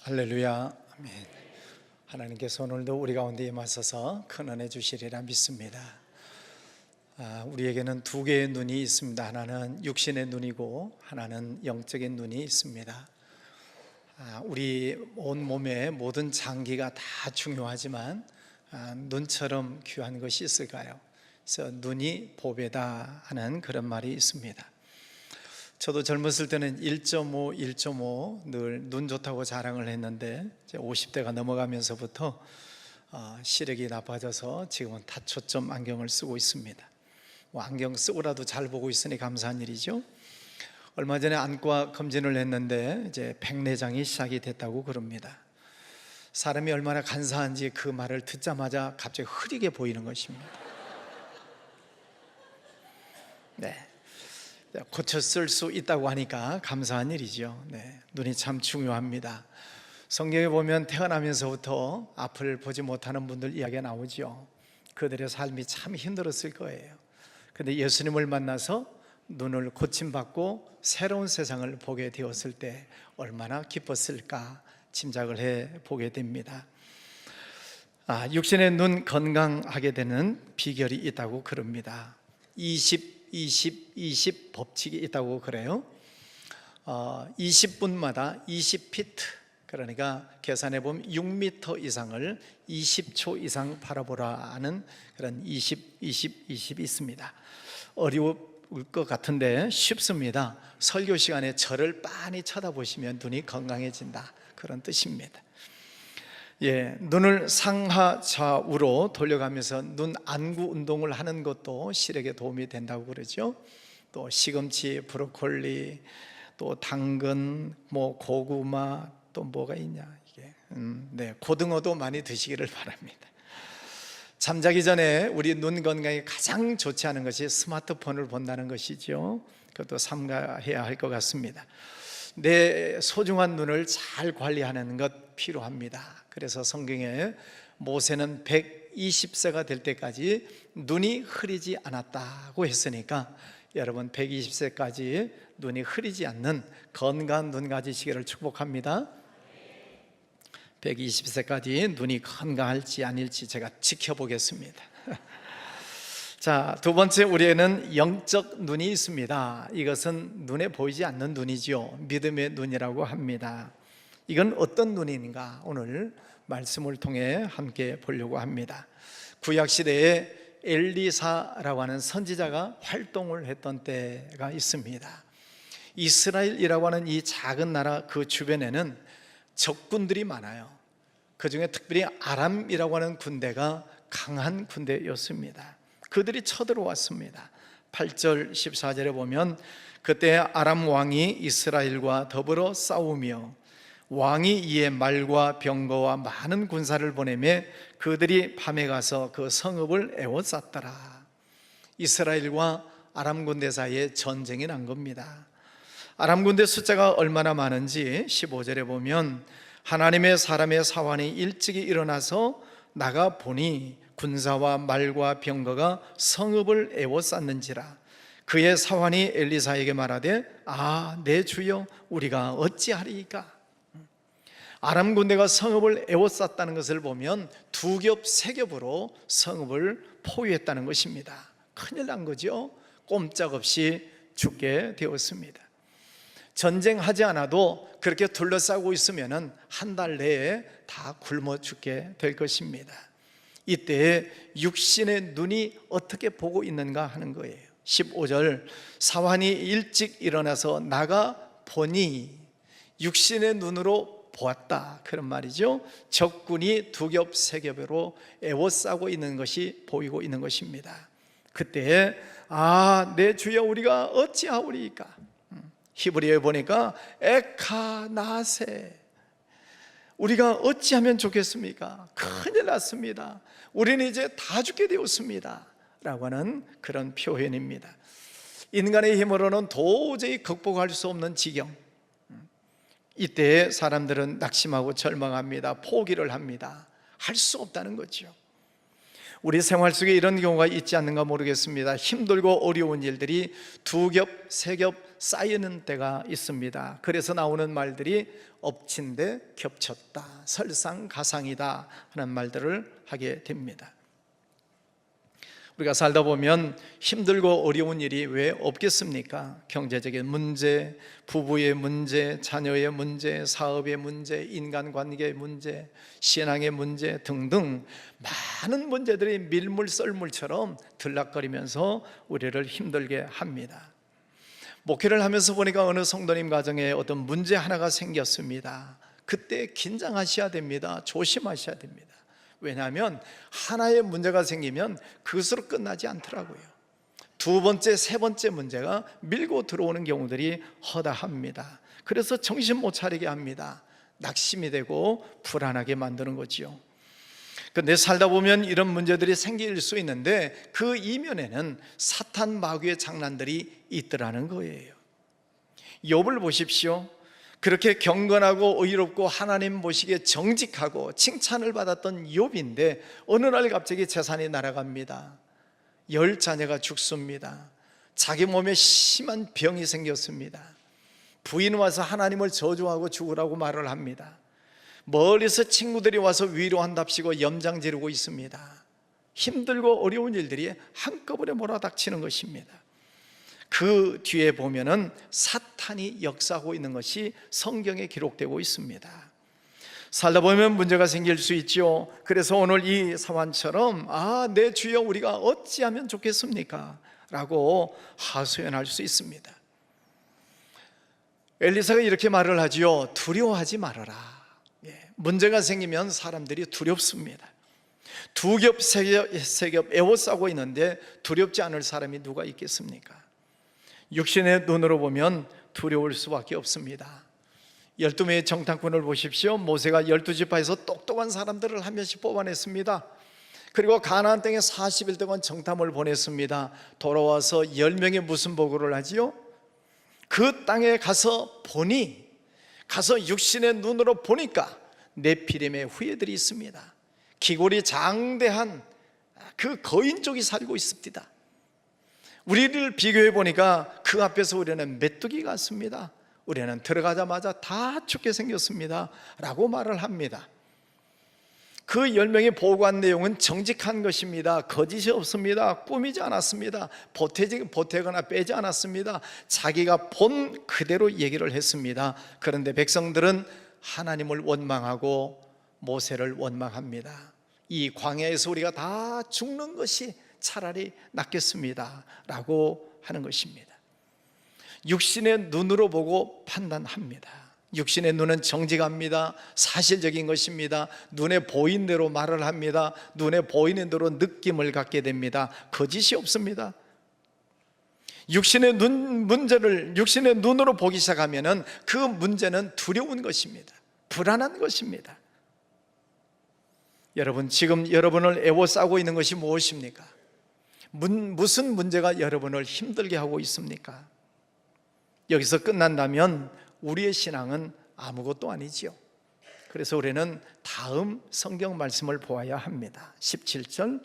할렐루야. 아멘. 하나님께서 오늘도 우리 가운데 임하셔서 큰 은혜 주시리라 믿습니다. 우리에게는 두 개의 눈이 있습니다. 하나는 육신의 눈이고 하나는 영적인 눈이 있습니다. 우리 온 몸의 모든 장기가 다 중요하지만 눈처럼 귀한 것이 있을까요? 그래서 눈이 보배다 하는 그런 말이 있습니다. 저도 젊었을 때는 1.5 늘 눈 좋다고 자랑을 했는데 이제 50대가 넘어가면서부터 시력이 나빠져서 지금은 다초점 안경을 쓰고 있습니다. 안경 쓰고라도 잘 보고 있으니 감사한 일이죠. 얼마 전에 안과 검진을 했는데 이제 백내장이 시작이 됐다고 그럽니다. 사람이 얼마나 간사한지 그 말을 듣자마자 갑자기 흐리게 보이는 것입니다. 네. 고쳐 쓸 수 있다고 하니까 감사한 일이죠. 눈이 참 중요합니다. 성경에 보면 태어나면서부터 앞을 보지 못하는 분들 이야기가 나오죠. 그들의 삶이 참 힘들었을 거예요. 그런데 예수님을 만나서 눈을 고침받고 새로운 세상을 보게 되었을 때 얼마나 기뻤을까 짐작을 해보게 됩니다. 육신의 눈 건강하게 되는 비결이 있다고 그럽니다. 20 법칙이 있다고 그래요. 20분마다 20피트, 그러니까 계산해 보면 6m 이상을 20초 이상 바라보라 하는 그런 20이 있습니다. 어려울 것 같은데 쉽습니다. 설교 시간에 저를 빤히 쳐다보시면 눈이 건강해진다, 그런 뜻입니다. 눈을 상하 좌우로 돌려가면서 눈 안구 운동을 하는 것도 시력에 도움이 된다고 그러죠. 또 시금치, 브로콜리, 또 당근, 고구마, 또 뭐가 있냐 이게 고등어도 많이 드시기를 바랍니다. 잠자기 전에 우리 눈 건강에 가장 좋지 않은 것이 스마트폰을 본다는 것이죠. 그것도 삼가해야 할 것 같습니다. 내 소중한 눈을 잘 관리하는 것 필요합니다. 그래서 성경에 모세는 120세가 될 때까지 눈이 흐리지 않았다고 했으니까 여러분 120세까지 눈이 흐리지 않는 건강한 눈 가지시기를 축복합니다. 120세까지 눈이 건강할지 아닐지 제가 지켜보겠습니다. 자, 두 번째, 우리에는 영적 눈이 있습니다. 이것은 눈에 보이지 않는 눈이죠. 믿음의 눈이라고 합니다. 이건 어떤 눈인가 오늘 말씀을 통해 함께 보려고 합니다. 구약시대에 엘리사라고 하는 선지자가 활동을 했던 때가 있습니다. 이스라엘이라고 하는 이 작은 나라 그 주변에는 적군들이 많아요. 그 중에 특별히 아람이라고 하는 군대가 강한 군대였습니다. 그들이 쳐들어왔습니다. 8절 14절에 보면 그때 아람 왕이 이스라엘과 더불어 싸우며 왕이 이에 말과 병거와 많은 군사를 보내며 그들이 밤에 가서 그 성읍을 에워쌌더라. 이스라엘과 아람 군대 사이에 전쟁이 난 겁니다. 아람 군대 숫자가 얼마나 많은지 15절에 보면 하나님의 사람의 사환이 일찍이 일어나서 나가 보니 군사와 말과 병거가 성읍을 에워쌌는지라. 그의 사환이 엘리사에게 말하되 내 주여 우리가 어찌하리이까. 아람 군대가 성읍을 에워쌌다는 것을 보면 두 겹, 세 겹으로 성읍을 포위했다는 것입니다. 큰일 난 거죠. 꼼짝없이 죽게 되었습니다. 전쟁하지 않아도 그렇게 둘러싸고 있으면 한 달 내에 다 굶어 죽게 될 것입니다. 이때 육신의 눈이 어떻게 보고 있는가 하는 거예요. 15절 사환이 일찍 일어나서 나가 보니 육신의 눈으로 보았다, 그런 말이죠. 적군이 두 겹, 세 겹으로 에워싸고 있는 것이 보이고 있는 것입니다. 그때 내 주여 우리가 어찌하오리이까. 히브리어에 보니까 에카나세, 우리가 어찌하면 좋겠습니까? 큰일 났습니다. 우리는 이제 다 죽게 되었습니다 라고 하는 그런 표현입니다. 인간의 힘으로는 도저히 극복할 수 없는 지경. 이때 사람들은 낙심하고 절망합니다. 포기를 합니다. 할 수 없다는 거죠. 우리 생활 속에 이런 경우가 있지 않는가 모르겠습니다. 힘들고 어려운 일들이 두 겹, 세 겹 쌓이는 때가 있습니다. 그래서 나오는 말들이 엎친 데 겹쳤다, 설상가상이다 하는 말들을 하게 됩니다. 우리가 살다 보면 힘들고 어려운 일이 왜 없겠습니까? 경제적인 문제, 부부의 문제, 자녀의 문제, 사업의 문제, 인간관계의 문제, 신앙의 문제 등등 많은 문제들이 밀물썰물처럼 들락거리면서 우리를 힘들게 합니다. 목회를 하면서 보니까 어느 성도님 가정에 어떤 문제 하나가 생겼습니다. 그때 긴장하셔야 됩니다. 조심하셔야 됩니다. 왜냐하면 하나의 문제가 생기면 그것으로 끝나지 않더라고요. 두 번째, 세 번째 문제가 밀고 들어오는 경우들이 허다합니다. 그래서 정신 못 차리게 합니다. 낙심이 되고 불안하게 만드는 거지요. 그런데 살다 보면 이런 문제들이 생길 수 있는데 그 이면에는 사탄 마귀의 장난들이 있더라는 거예요. 욥을 보십시오. 그렇게 경건하고 의롭고 하나님 보시기에 정직하고 칭찬을 받았던 욥인데 어느 날 갑자기 재산이 날아갑니다. 10자녀가 죽습니다. 자기 몸에 심한 병이 생겼습니다. 부인 와서 하나님을 저주하고 죽으라고 말을 합니다. 멀리서 친구들이 와서 위로한답시고 염장 지르고 있습니다. 힘들고 어려운 일들이 한꺼번에 몰아닥치는 것입니다. 그 뒤에 보면은 사탄이 역사하고 있는 것이 성경에 기록되고 있습니다. 살다 보면 문제가 생길 수 있죠. 그래서 오늘 이 사환처럼 내 주여 우리가 어찌하면 좋겠습니까? 라고 하소연할 수 있습니다. 엘리사가 이렇게 말을 하지요. 두려워하지 말아라. 문제가 생기면 사람들이 두렵습니다. 두 겹, 세 겹 에워싸고 있는데 두렵지 않을 사람이 누가 있겠습니까? 육신의 눈으로 보면 두려울 수밖에 없습니다. 12명의 정탐꾼을 보십시오. 모세가 12지파에서 똑똑한 사람들을 한 명씩 뽑아냈습니다. 그리고 가나안 땅에 40일 동안 정탐을 보냈습니다. 돌아와서 10명의 무슨 보고를 하지요? 그 땅에 가서 보니, 가서 육신의 눈으로 보니까 네피림의 후예들이 있습니다. 기골이 장대한 그 거인족이 살고 있습니다. 우리를 비교해 보니까 그 앞에서 우리는 메뚜기 같습니다. 우리는 들어가자마자 다 죽게 생겼습니다 라고 말을 합니다. 그 10명이 보고한 내용은 정직한 것입니다. 거짓이 없습니다. 꾸미지 않았습니다. 보태거나 빼지 않았습니다. 자기가 본 그대로 얘기를 했습니다. 그런데 백성들은 하나님을 원망하고 모세를 원망합니다. 이 광야에서 우리가 다 죽는 것이 차라리 낫겠습니다 라고 하는 것입니다. 육신의 눈으로 보고 판단합니다. 육신의 눈은 정직합니다. 사실적인 것입니다. 눈에 보이는 대로 말을 합니다. 눈에 보이는 대로 느낌을 갖게 됩니다. 거짓이 없습니다. 육신의 눈으로 보기 시작하면 그 문제는 두려운 것입니다. 불안한 것입니다. 여러분, 지금 여러분을 애워싸고 있는 것이 무엇입니까? 무슨 문제가 여러분을 힘들게 하고 있습니까? 여기서 끝난다면 우리의 신앙은 아무것도 아니지요. 그래서 우리는 다음 성경 말씀을 보아야 합니다. 17절,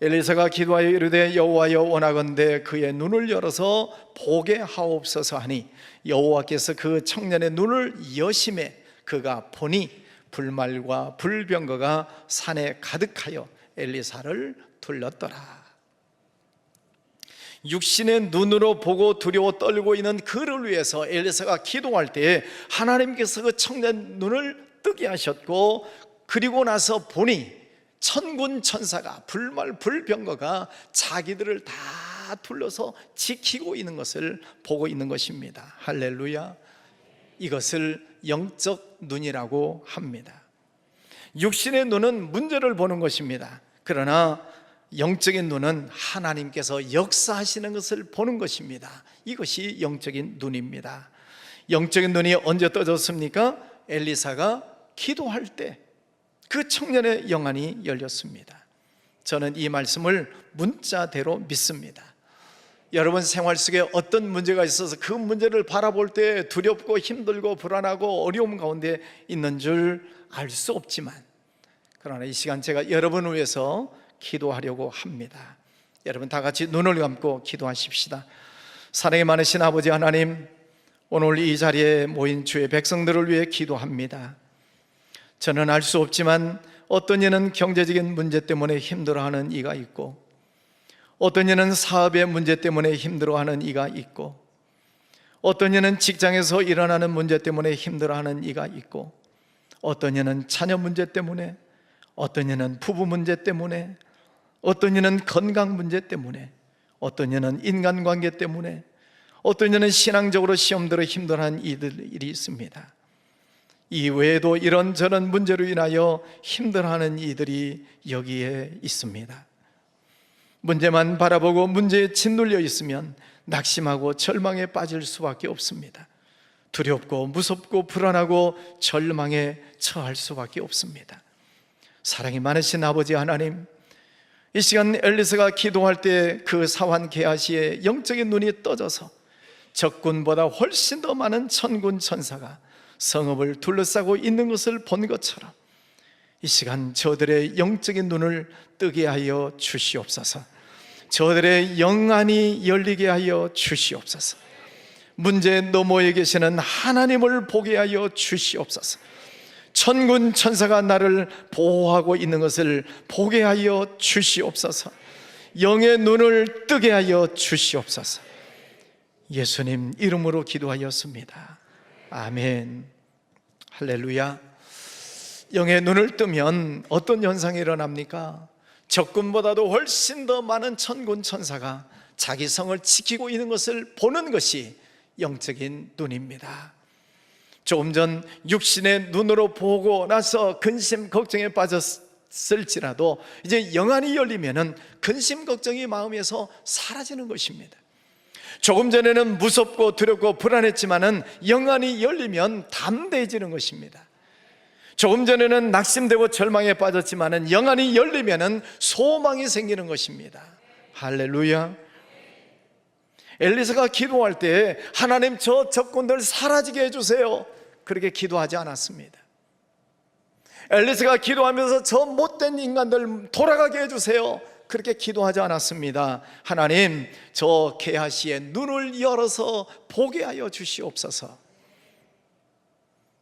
엘리사가 기도하여 이르되 여호와여 원하건대 그의 눈을 열어서 보게 하옵소서 하니 여호와께서 그 청년의 눈을 여심해 그가 보니 불말과 불병거가 산에 가득하여 엘리사를 둘렀더라. 육신의 눈으로 보고 두려워 떨고 있는 그를 위해서 엘리사가 기도할 때에 하나님께서 그 청년 눈을 뜨게 하셨고, 그리고 나서 보니 천군 천사가 불말 불병거가 자기들을 다 둘러서 지키고 있는 것을 보고 있는 것입니다. 할렐루야. 이것을 영적 눈이라고 합니다. 육신의 눈은 문제를 보는 것입니다. 그러나 영적인 눈은 하나님께서 역사하시는 것을 보는 것입니다. 이것이 영적인 눈입니다. 영적인 눈이 언제 떠졌습니까? 엘리사가 기도할 때 그 청년의 영안이 열렸습니다. 저는 이 말씀을 문자대로 믿습니다. 여러분 생활 속에 어떤 문제가 있어서 그 문제를 바라볼 때 두렵고 힘들고 불안하고 어려움 가운데 있는 줄 알 수 없지만, 그러나 이 시간 제가 여러분을 위해서 기도하려고 합니다. 여러분 다 같이 눈을 감고 기도하십시다. 사랑이 많으신 아버지 하나님, 오늘 이 자리에 모인 주의 백성들을 위해 기도합니다. 저는 알 수 없지만 어떤 이는 경제적인 문제 때문에 힘들어하는 이가 있고, 어떤 이는 사업의 문제 때문에 힘들어하는 이가 있고, 어떤 이는 직장에서 일어나는 문제 때문에 힘들어하는 이가 있고, 어떤 이는 자녀 문제 때문에, 어떤 이는 부부 문제 때문에, 어떤 이는 건강 문제 때문에, 어떤 이는 인간관계 때문에, 어떤 이는 신앙적으로 시험들어 힘들어하는 이들이 있습니다. 이 외에도 이런저런 문제로 인하여 힘들어하는 이들이 여기에 있습니다. 문제만 바라보고 문제에 짓눌려 있으면 낙심하고 절망에 빠질 수밖에 없습니다. 두렵고 무섭고 불안하고 절망에 처할 수밖에 없습니다. 사랑이 많으신 아버지 하나님, 이 시간 엘리사가 기도할 때 그 사환 게하시의 영적인 눈이 떠져서 적군보다 훨씬 더 많은 천군 천사가 성읍을 둘러싸고 있는 것을 본 것처럼 이 시간 저들의 영적인 눈을 뜨게 하여 주시옵소서. 저들의 영안이 열리게 하여 주시옵소서. 문제 너머에 계시는 하나님을 보게 하여 주시옵소서. 천군 천사가 나를 보호하고 있는 것을 보게 하여 주시옵소서. 영의 눈을 뜨게 하여 주시옵소서. 예수님 이름으로 기도하였습니다. 아멘. 할렐루야. 영의 눈을 뜨면 어떤 현상이 일어납니까? 적군보다도 훨씬 더 많은 천군 천사가 자기 성을 지키고 있는 것을 보는 것이 영적인 눈입니다. 조금 전 육신의 눈으로 보고 나서 근심 걱정에 빠졌을지라도 이제 영안이 열리면은 근심 걱정이 마음에서 사라지는 것입니다. 조금 전에는 무섭고 두렵고 불안했지만은 영안이 열리면 담대해지는 것입니다. 조금 전에는 낙심되고 절망에 빠졌지만은 영안이 열리면은 소망이 생기는 것입니다. 할렐루야. 엘리사가 기도할 때 하나님 저 적군들 사라지게 해주세요, 그렇게 기도하지 않았습니다. 엘리사가 기도하면서 저 못된 인간들 돌아가게 해주세요, 그렇게 기도하지 않았습니다. 하나님 저 게하시의 눈을 열어서 보게 하여 주시옵소서.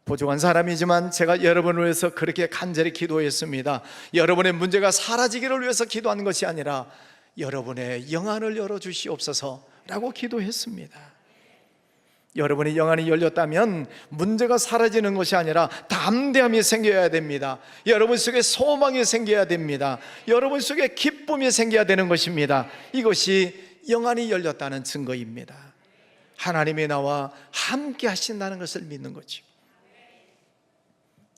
부족한 사람이지만 제가 여러분을 위해서 그렇게 간절히 기도했습니다. 여러분의 문제가 사라지기를 위해서 기도하는 것이 아니라 여러분의 영안을 열어주시옵소서 라고 기도했습니다. 여러분의 영안이 열렸다면 문제가 사라지는 것이 아니라 담대함이 생겨야 됩니다. 여러분 속에 소망이 생겨야 됩니다. 여러분 속에 기쁨이 생겨야 되는 것입니다. 이것이 영안이 열렸다는 증거입니다. 하나님이 나와 함께 하신다는 것을 믿는 거죠.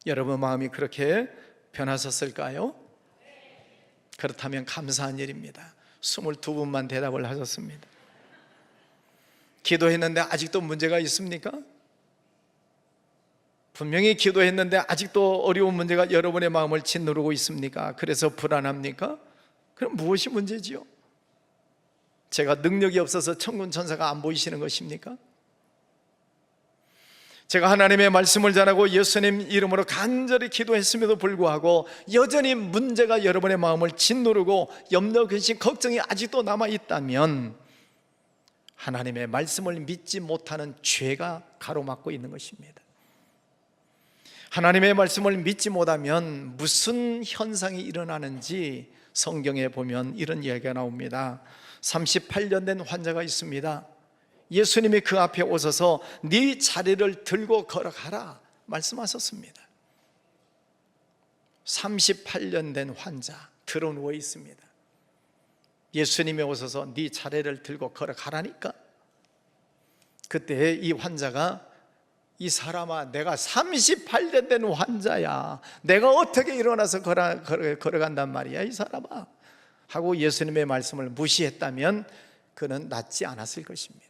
여러분 마음이 그렇게 변하셨을까요? 그렇다면 감사한 일입니다. 22분만 대답을 하셨습니다. 기도했는데 아직도 문제가 있습니까? 분명히 기도했는데 아직도 어려운 문제가 여러분의 마음을 짓누르고 있습니까? 그래서 불안합니까? 그럼 무엇이 문제지요? 제가 능력이 없어서 천군 천사가 안 보이시는 것입니까? 제가 하나님의 말씀을 전하고 예수님 이름으로 간절히 기도했음에도 불구하고 여전히 문제가 여러분의 마음을 짓누르고 염려, 근심, 걱정이 아직도 남아있다면 하나님의 말씀을 믿지 못하는 죄가 가로막고 있는 것입니다. 하나님의 말씀을 믿지 못하면 무슨 현상이 일어나는지 성경에 보면 이런 이야기가 나옵니다. 38년 된 환자가 있습니다. 예수님이 그 앞에 오셔서 네 자리를 들고 걸어가라 말씀하셨습니다. 38년 된 환자 들어 누워 있습니다. 예수님이 오셔서 네 차례를 들고 걸어가라니까. 그때 이 환자가 이 사람아, 내가 38년 된 환자야, 내가 어떻게 일어나서 걸어간단 말이야 이 사람아 하고 예수님의 말씀을 무시했다면 그는 낫지 않았을 것입니다.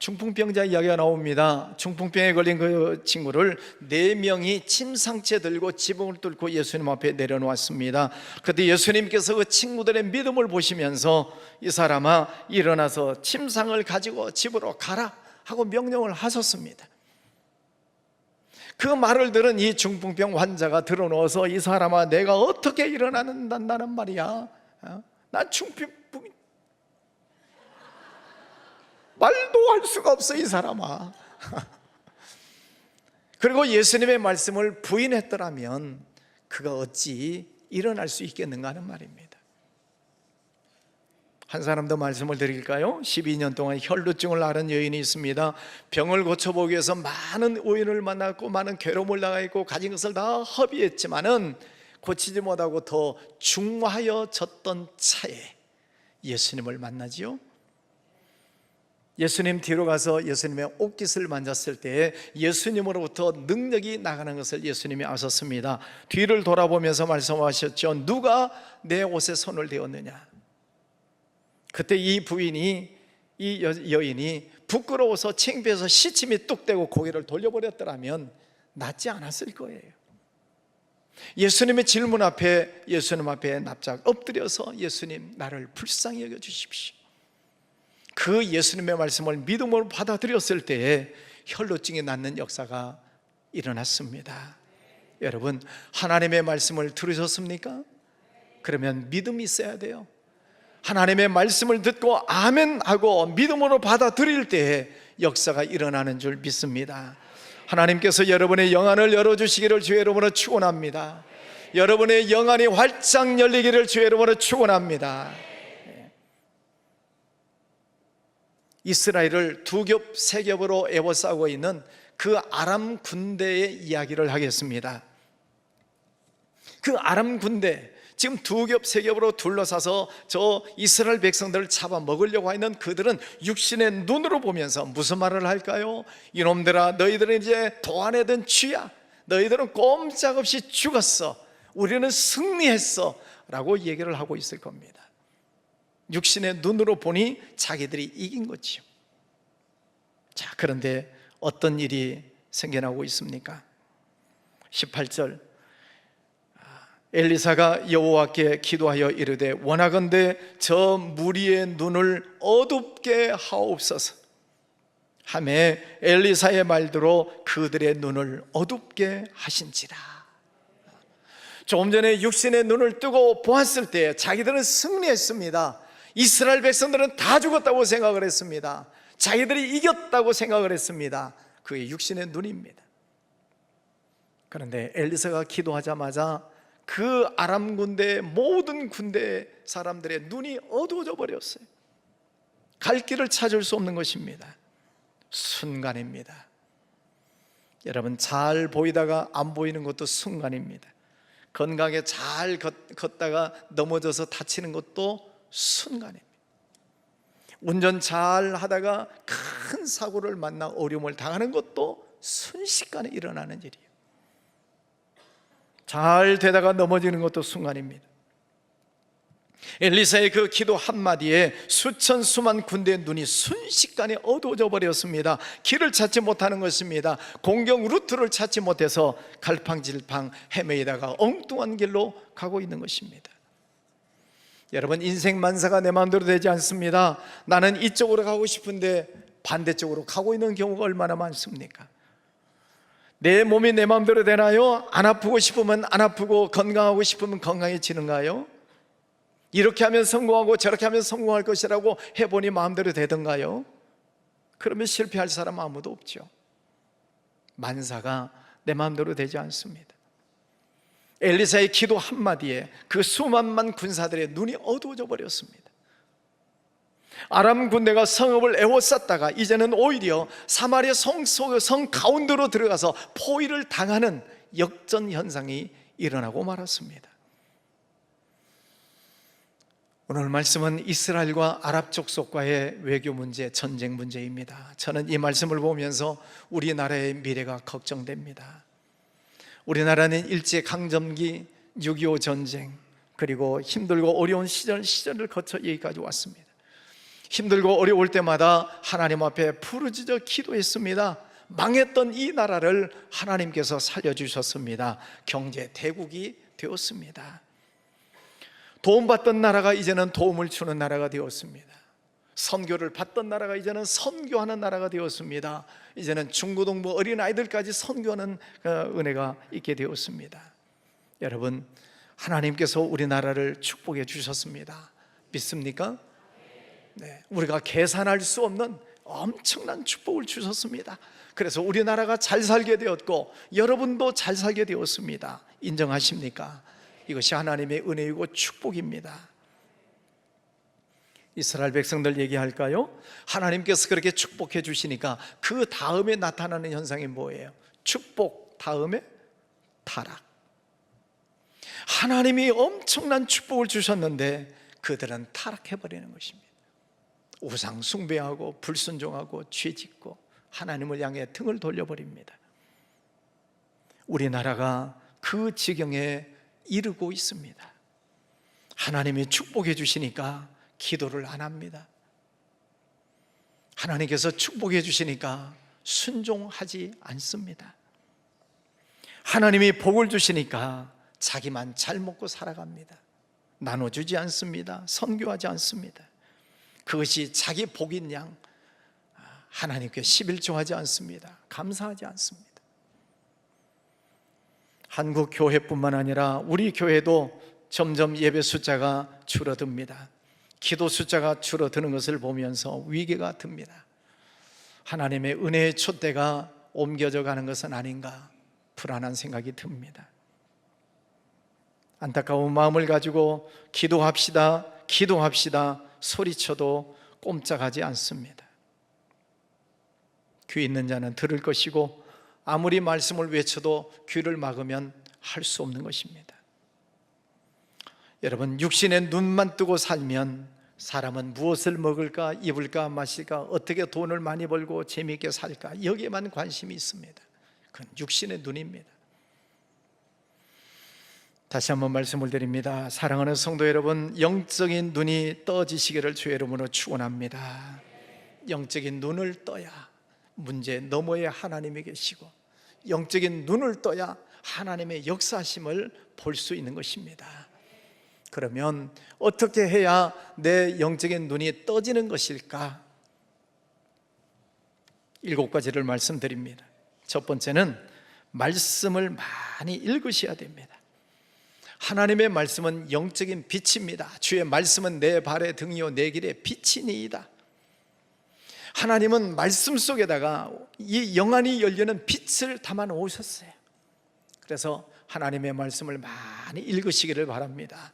중풍병자 이야기가 나옵니다. 중풍병에 걸린 그 친구를 4명이 침상채 들고 지붕을 뚫고 예수님 앞에 내려놓았습니다. 그때 예수님께서 그 친구들의 믿음을 보시면서 이 사람아 일어나서 침상을 가지고 집으로 가라 하고 명령을 하셨습니다. 그 말을 들은 이 중풍병 환자가 들어누워서 이 사람아 내가 어떻게 일어난다는 말이야? 난 중풍병 말도 할 수가 없어 이 사람아. 그리고 예수님의 말씀을 부인했더라면 그가 어찌 일어날 수 있겠는가 하는 말입니다. 한 사람 더 말씀을 드릴까요? 12년 동안 혈루증을 앓은 여인이 있습니다. 병을 고쳐보기 위해서 많은 의인을 만났고 많은 괴로움을 당했고 가진 것을 다 허비했지만은 고치지 못하고 더 중화하여졌던 차에 예수님을 만나지요. 예수님 뒤로 가서 예수님의 옷깃을 만졌을 때 예수님으로부터 능력이 나가는 것을 예수님이 아셨습니다. 뒤를 돌아보면서 말씀하셨죠. 누가 내 옷에 손을 대었느냐? 그때 이 부인이, 이 여인이 부끄러워서 창피해서 시침이 뚝 떼고 고개를 돌려버렸더라면 낫지 않았을 거예요. 예수님의 질문 앞에, 예수님 앞에 납작 엎드려서 예수님 나를 불쌍히 여겨주십시오. 그 예수님의 말씀을 믿음으로 받아들였을 때에 혈루증이 낫는 역사가 일어났습니다. 여러분, 하나님의 말씀을 들으셨습니까? 그러면 믿음이 있어야 돼요. 하나님의 말씀을 듣고 아멘 하고 믿음으로 받아들일 때에 역사가 일어나는 줄 믿습니다. 하나님께서 여러분의 영안을 열어주시기를 주의 이름으로 축원합니다. 여러분의 영안이 활짝 열리기를 주의 이름으로 축원합니다. 이스라엘을 두 겹, 세 겹으로 에워싸고 있는 그 아람 군대의 이야기를 하겠습니다. 그 아람 군대, 지금 두 겹, 세 겹으로 둘러싸서 저 이스라엘 백성들을 잡아먹으려고 하는 그들은 육신의 눈으로 보면서 무슨 말을 할까요? 이놈들아, 너희들은 이제 도안에든 쥐야. 너희들은 꼼짝없이 죽었어. 우리는 승리했어 라고 얘기를 하고 있을 겁니다. 육신의 눈으로 보니 자기들이 이긴 거지요. 자, 그런데 어떤 일이 생겨나고 있습니까? 18절, 엘리사가 여호와께 기도하여 이르되 원하건대 저 무리의 눈을 어둡게 하옵소서 하매 엘리사의 말대로 그들의 눈을 어둡게 하신지라. 조금 전에 육신의 눈을 뜨고 보았을 때 자기들은 승리했습니다. 이스라엘 백성들은 다 죽었다고 생각을 했습니다. 자기들이 이겼다고 생각을 했습니다. 그게 육신의 눈입니다. 그런데 엘리사가 기도하자마자 그 아람 군대의 모든 군대 사람들의 눈이 어두워져 버렸어요. 갈 길을 찾을 수 없는 것입니다. 순간입니다. 여러분, 잘 보이다가 안 보이는 것도 순간입니다. 건강하게 잘 걷다가 넘어져서 다치는 것도 순간입니다. 운전 잘 하다가 큰 사고를 만나 어려움을 당하는 것도 순식간에 일어나는 일이에요. 잘 되다가 넘어지는 것도 순간입니다. 엘리사의 그 기도 한마디에 수천 수만 군대의 눈이 순식간에 어두워져 버렸습니다. 길을 찾지 못하는 것입니다. 공경 루트를 찾지 못해서 갈팡질팡 헤매이다가 엉뚱한 길로 가고 있는 것입니다. 여러분, 인생 만사가 내 마음대로 되지 않습니다. 나는 이쪽으로 가고 싶은데 반대쪽으로 가고 있는 경우가 얼마나 많습니까? 내 몸이 내 마음대로 되나요? 안 아프고 싶으면 안 아프고 건강하고 싶으면 건강해지는가요? 이렇게 하면 성공하고 저렇게 하면 성공할 것이라고 해보니 마음대로 되던가요? 그러면 실패할 사람 아무도 없죠. 만사가 내 마음대로 되지 않습니다. 엘리사의 기도 한마디에 그 수만만 군사들의 눈이 어두워져 버렸습니다. 아람 군대가 성읍을 에워쌌다가 이제는 오히려 사마리아 성 가운데로 들어가서 포위를 당하는 역전 현상이 일어나고 말았습니다. 오늘 말씀은 이스라엘과 아랍 족속과의 외교 문제, 전쟁 문제입니다. 저는 이 말씀을 보면서 우리나라의 미래가 걱정됩니다. 우리나라는 일제강점기, 6.25 전쟁, 그리고 힘들고 어려운 시절을 거쳐 여기까지 왔습니다. 힘들고 어려울 때마다 하나님 앞에 부르짖어 기도했습니다. 망했던 이 나라를 하나님께서 살려주셨습니다. 경제 대국이 되었습니다. 도움받던 나라가 이제는 도움을 주는 나라가 되었습니다. 선교를 받던 나라가 이제는 선교하는 나라가 되었습니다. 이제는 중고등부 어린아이들까지 선교하는 은혜가 있게 되었습니다. 여러분, 하나님께서 우리나라를 축복해 주셨습니다. 믿습니까? 네, 우리가 계산할 수 없는 엄청난 축복을 주셨습니다. 그래서 우리나라가 잘 살게 되었고 여러분도 잘 살게 되었습니다. 인정하십니까? 이것이 하나님의 은혜이고 축복입니다. 이스라엘 백성들 얘기할까요? 하나님께서 그렇게 축복해 주시니까 그 다음에 나타나는 현상이 뭐예요? 축복 다음에 타락. 하나님이 엄청난 축복을 주셨는데 그들은 타락해버리는 것입니다. 우상 숭배하고 불순종하고 죄짓고 하나님을 향해 등을 돌려버립니다. 우리나라가 그 지경에 이르고 있습니다. 하나님이 축복해 주시니까 기도를 안 합니다. 하나님께서 축복해 주시니까 순종하지 않습니다. 하나님이 복을 주시니까 자기만 잘 먹고 살아갑니다. 나눠주지 않습니다. 선교하지 않습니다. 그것이 자기 복인 양 하나님께 11조하지 않습니다. 감사하지 않습니다. 한국 교회뿐만 아니라 우리 교회도 점점 예배 숫자가 줄어듭니다. 기도 숫자가 줄어드는 것을 보면서 위기가 듭니다. 하나님의 은혜의 촛대가 옮겨져 가는 것은 아닌가 불안한 생각이 듭니다. 안타까운 마음을 가지고 기도합시다 소리쳐도 꼼짝하지 않습니다. 귀 있는 자는 들을 것이고 아무리 말씀을 외쳐도 귀를 막으면 할 수 없는 것입니다. 여러분, 육신의 눈만 뜨고 살면 사람은 무엇을 먹을까, 입을까, 마실까, 어떻게 돈을 많이 벌고 재미있게 살까, 여기에만 관심이 있습니다. 그건 육신의 눈입니다. 다시 한번 말씀을 드립니다. 사랑하는 성도 여러분, 영적인 눈이 떠지시기를 주의 이름으로 축원합니다. 영적인 눈을 떠야 문제 너머에 하나님이 계시고 영적인 눈을 떠야 하나님의 역사심을 볼 수 있는 것입니다. 그러면 어떻게 해야 내 영적인 눈이 떠지는 것일까? 7가지를 말씀드립니다. 첫 번째는 말씀을 많이 읽으셔야 됩니다. 하나님의 말씀은 영적인 빛입니다. 주의 말씀은 내 발의 등이요 내 길의 빛이니이다. 하나님은 말씀 속에다가 이 영안이 열리는 빛을 담아 놓으셨어요. 그래서 하나님의 말씀을 많이 읽으시기를 바랍니다.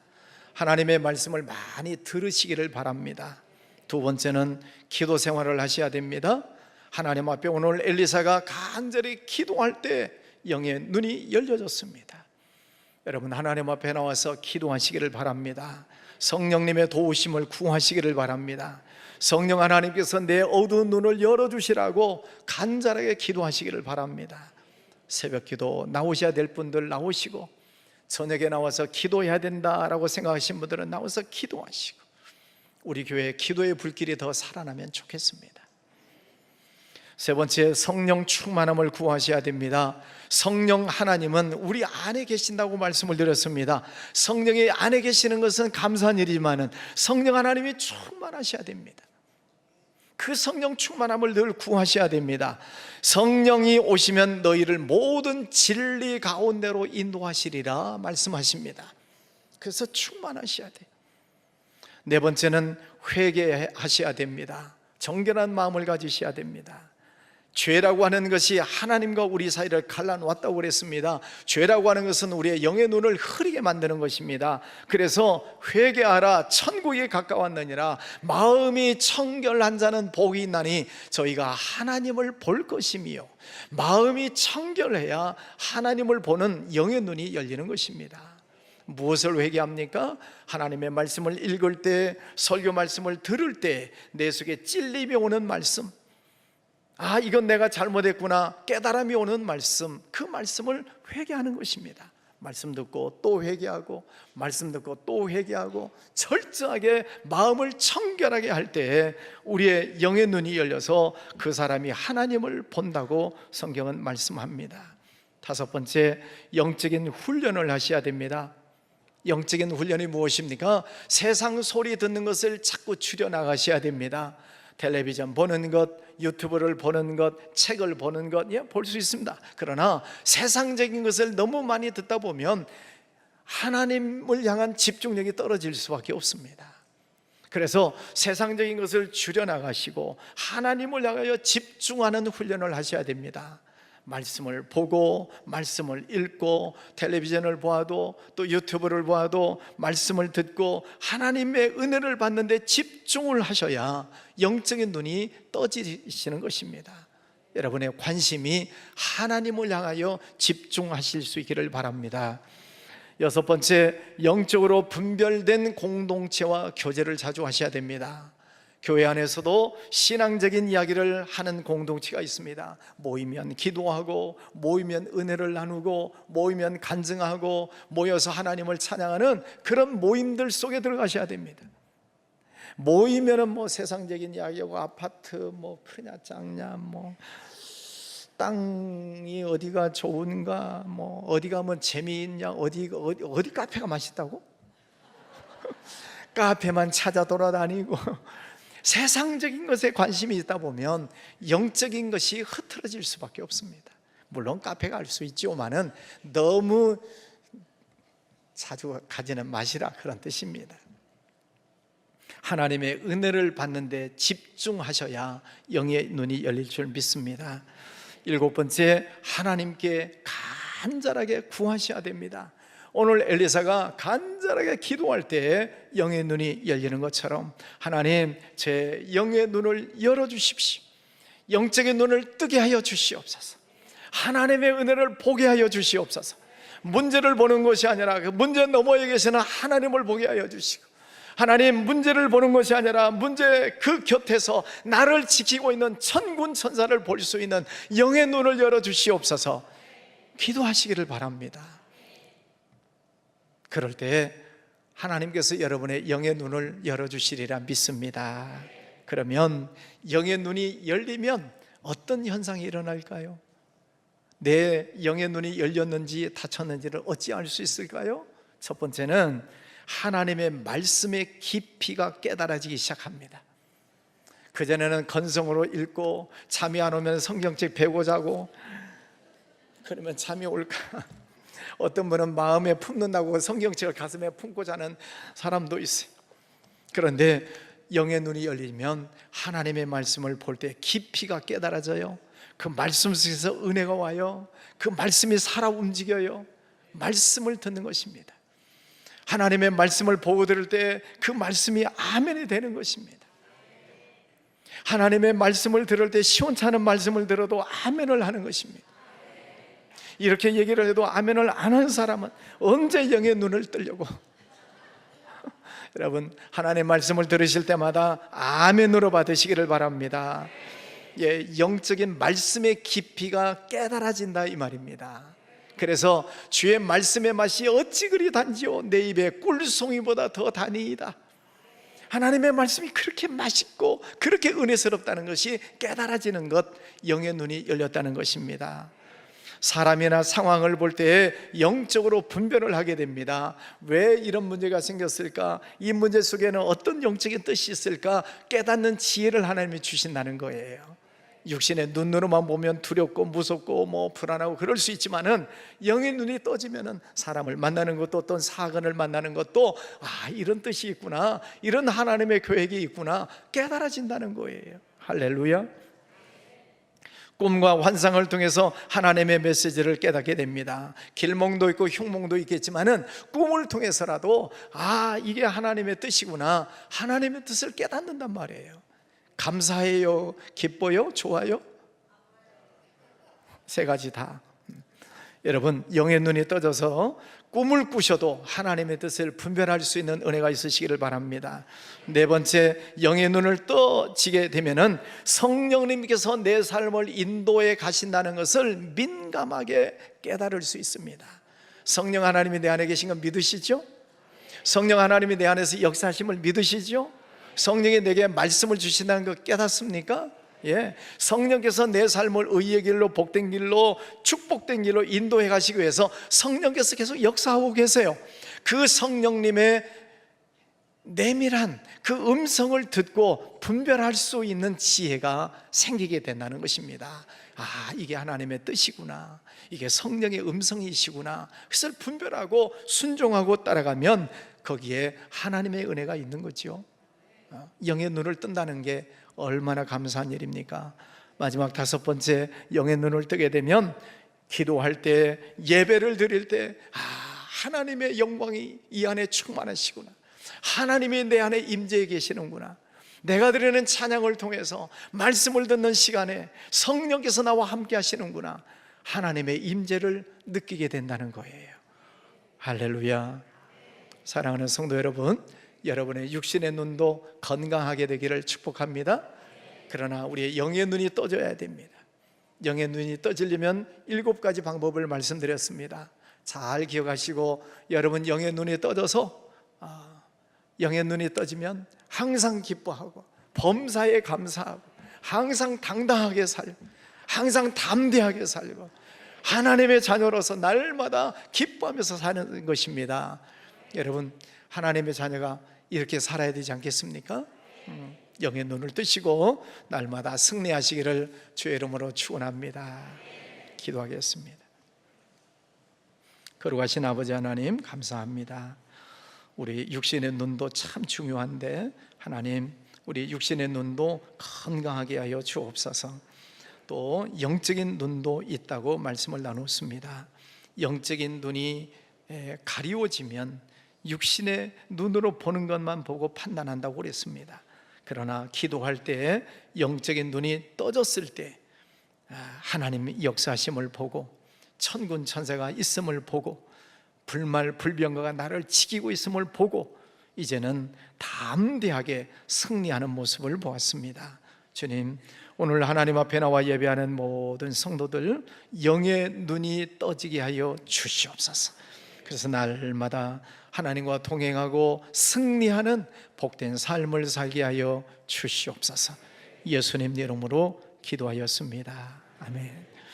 하나님의 말씀을 많이 들으시기를 바랍니다. 두 번째는 기도 생활을 하셔야 됩니다. 하나님 앞에 오늘 엘리사가 간절히 기도할 때 영의 눈이 열려졌습니다. 여러분, 하나님 앞에 나와서 기도하시기를 바랍니다. 성령님의 도우심을 구하시기를 바랍니다. 성령 하나님께서 내 어두운 눈을 열어주시라고 간절하게 기도하시기를 바랍니다. 새벽 기도 나오셔야 될 분들 나오시고, 저녁에 나와서 기도해야 된다라고 생각하신 분들은 나와서 기도하시고, 우리 교회에 기도의 불길이 더 살아나면 좋겠습니다. 세 번째, 성령 충만함을 구하셔야 됩니다. 성령 하나님은 우리 안에 계신다고 말씀을 드렸습니다. 성령이 안에 계시는 것은 감사한 일이지만 성령 하나님이 충만하셔야 됩니다. 그 성령 충만함을 늘 구하셔야 됩니다. 성령이 오시면 너희를 모든 진리 가운데로 인도하시리라 말씀하십니다. 그래서 충만하셔야 돼요. 네 번째는 회개하셔야 됩니다. 정결한 마음을 가지셔야 됩니다. 죄라고 하는 것이 하나님과 우리 사이를 갈라놓았다고 그랬습니다. 죄라고 하는 것은 우리의 영의 눈을 흐리게 만드는 것입니다. 그래서 회개하라, 천국에 가까웠느니라. 마음이 청결한 자는 복이 있나니 저희가 하나님을 볼 것이며, 마음이 청결해야 하나님을 보는 영의 눈이 열리는 것입니다. 무엇을 회개합니까? 하나님의 말씀을 읽을 때, 설교 말씀을 들을 때 내 속에 찔림이 오는 말씀, 이건 내가 잘못했구나 깨달음이 오는 말씀, 그 말씀을 회개하는 것입니다. 말씀 듣고 또 회개하고, 말씀 듣고 또 회개하고, 철저하게 마음을 청결하게 할 때 우리의 영의 눈이 열려서 그 사람이 하나님을 본다고 성경은 말씀합니다. 다섯 번째, 영적인 훈련을 하셔야 됩니다. 영적인 훈련이 무엇입니까? 세상 소리 듣는 것을 자꾸 줄여나가셔야 됩니다. 텔레비전 보는 것, 유튜브를 보는 것, 책을 보는 것, 볼 수 있습니다. 그러나 세상적인 것을 너무 많이 듣다 보면 하나님을 향한 집중력이 떨어질 수밖에 없습니다. 그래서 세상적인 것을 줄여나가시고 하나님을 향하여 집중하는 훈련을 하셔야 됩니다. 말씀을 보고 말씀을 읽고 텔레비전을 보아도 또 유튜브를 보아도 말씀을 듣고 하나님의 은혜를 받는데 집중을 하셔야 영적인 눈이 떠지시는 것입니다. 여러분의 관심이 하나님을 향하여 집중하실 수 있기를 바랍니다. 여섯 번째, 영적으로 분별된 공동체와 교제를 자주 하셔야 됩니다. 교회 안에서도 신앙적인 이야기를 하는 공동체가 있습니다. 모이면 기도하고, 모이면 은혜를 나누고, 모이면 간증하고, 모여서 하나님을 찬양하는 그런 모임들 속에 들어가셔야 됩니다. 모이면은 세상적인 이야기하고, 아파트 크냐 작냐, 땅이 어디가 좋은가, 어디 가면 재미있냐, 어디 카페가 맛있다고? 카페만 찾아 돌아다니고 세상적인 것에 관심이 있다 보면 영적인 것이 흐트러질 수밖에 없습니다. 물론 카페가 알 수 있지만은 너무 자주 가지는 마시라, 그런 뜻입니다. 하나님의 은혜를 받는데 집중하셔야 영의 눈이 열릴 줄 믿습니다. 일곱 번째, 하나님께 간절하게 구하셔야 됩니다. 오늘 엘리사가 간절하게 기도할 때 영의 눈이 열리는 것처럼 하나님, 제 영의 눈을 열어주십시오. 영적인 눈을 뜨게 하여 주시옵소서. 하나님의 은혜를 보게 하여 주시옵소서. 문제를 보는 것이 아니라 그 문제 너머에 계시는 하나님을 보게 하여 주시고, 하나님, 문제를 보는 것이 아니라 문제 그 곁에서 나를 지키고 있는 천군 천사를 볼 수 있는 영의 눈을 열어주시옵소서. 기도하시기를 바랍니다. 그럴 때 하나님께서 여러분의 영의 눈을 열어주시리라 믿습니다. 그러면 영의 눈이 열리면 어떤 현상이 일어날까요? 내 영의 눈이 열렸는지 닫혔는지를 어찌 알 수 있을까요? 첫 번째는 하나님의 말씀의 깊이가 깨달아지기 시작합니다. 그전에는 건성으로 읽고 잠이 안 오면 성경책 베고 자고, 그러면 잠이 올까? 어떤 분은 마음에 품는다고 성경책을 가슴에 품고 자는 사람도 있어요. 그런데 영의 눈이 열리면 하나님의 말씀을 볼 때 깊이가 깨달아져요. 그 말씀 속에서 은혜가 와요. 그 말씀이 살아 움직여요. 말씀을 듣는 것입니다. 하나님의 말씀을 보고 들을 때 그 말씀이 아멘이 되는 것입니다. 하나님의 말씀을 들을 때 시원찮은 말씀을 들어도 아멘을 하는 것입니다. 이렇게 얘기를 해도 아멘을 안 하는 사람은 언제 영의 눈을 뜨려고? 여러분, 하나님의 말씀을 들으실 때마다 아멘으로 받으시기를 바랍니다. 영적인 말씀의 깊이가 깨달아진다 이 말입니다. 그래서 주의 말씀의 맛이 어찌 그리 단지요, 내 입에 꿀송이보다 더 다니이다. 하나님의 말씀이 그렇게 맛있고 그렇게 은혜스럽다는 것이 깨달아지는 것, 영의 눈이 열렸다는 것입니다. 사람이나 상황을 볼 때 영적으로 분별을 하게 됩니다. 왜 이런 문제가 생겼을까? 이 문제 속에는 어떤 영적인 뜻이 있을까? 깨닫는 지혜를 하나님이 주신다는 거예요. 육신의 눈으로만 보면 두렵고 무섭고 불안하고 그럴 수 있지만은 영의 눈이 떠지면은 사람을 만나는 것도, 어떤 사건을 만나는 것도 이런 뜻이 있구나, 이런 하나님의 계획이 있구나 깨달아진다는 거예요. 할렐루야. 꿈과 환상을 통해서 하나님의 메시지를 깨닫게 됩니다. 길몽도 있고 흉몽도 있겠지만은 꿈을 통해서라도 이게 하나님의 뜻이구나, 하나님의 뜻을 깨닫는단 말이에요. 감사해요? 기뻐요? 좋아요? 세 가지 다. 여러분, 영의 눈이 떠져서 꿈을 꾸셔도 하나님의 뜻을 분별할 수 있는 은혜가 있으시기를 바랍니다. 네 번째, 영의 눈을 떠지게 되면은 성령님께서 내 삶을 인도해 가신다는 것을 민감하게 깨달을 수 있습니다. 성령 하나님이 내 안에 계신 건 믿으시죠? 성령 하나님이 내 안에서 역사하심을 믿으시죠? 성령이 내게 말씀을 주신다는 거 깨닫습니까? 예, 성령께서 내 삶을 의의 길로, 복된 길로, 축복된 길로 인도해 가시기 위해서 성령께서 계속 역사하고 계세요. 그 성령님의 내밀한 그 음성을 듣고 분별할 수 있는 지혜가 생기게 된다는 것입니다. 아, 이게 하나님의 뜻이구나, 이게 성령의 음성이시구나. 그것을 분별하고 순종하고 따라가면 거기에 하나님의 은혜가 있는 거죠. 영의 눈을 뜬다는 게 얼마나 감사한 일입니까? 마지막 5번째, 영의 눈을 뜨게 되면 기도할 때, 예배를 드릴 때, 하나님의 영광이 이 안에 충만하시구나, 하나님이 내 안에 임재해 계시는구나, 내가 드리는 찬양을 통해서, 말씀을 듣는 시간에 성령께서 나와 함께 하시는구나, 하나님의 임재를 느끼게 된다는 거예요. 할렐루야. 사랑하는 성도 여러분, 여러분의 육신의 눈도 건강하게 되기를 축복합니다. 그러나 우리의 영의 눈이 떠져야 됩니다. 영의 눈이 떠지려면 7가지 방법을 말씀드렸습니다. 잘 기억하시고, 여러분 영의 눈이 떠져서 영의 눈이 떠지면 항상 기뻐하고 범사에 감사하고 항상 당당하게 살고 항상 담대하게 살고 하나님의 자녀로서 날마다 기뻐하면서 사는 것입니다. 여러분, 하나님의 자녀가 이렇게 살아야 되지 않겠습니까? 영의 눈을 뜨시고 날마다 승리하시기를 주의 이름으로 축원합니다. 기도하겠습니다. 거룩하신 아버지 하나님, 감사합니다. 우리 육신의 눈도 참 중요한데 하나님, 우리 육신의 눈도 건강하게 하여 주옵소서. 또 영적인 눈도 있다고 말씀을 나눴습니다. 영적인 눈이 가리워지면 육신의 눈으로 보는 것만 보고 판단한다고 그랬습니다. 그러나 기도할 때 영적인 눈이 떠졌을 때 하나님의 역사하심을 보고 천군 천사가 있음을 보고 불말 불병거가 나를 지키고 있음을 보고 이제는 담대하게 승리하는 모습을 보았습니다. 주님, 오늘 하나님 앞에 나와 예배하는 모든 성도들 영의 눈이 떠지게 하여 주시옵소서. 그래서 날마다 하나님과 동행하고 승리하는 복된 삶을 살게 하여 주시옵소서. 예수님 이름으로 기도하였습니다. 아멘.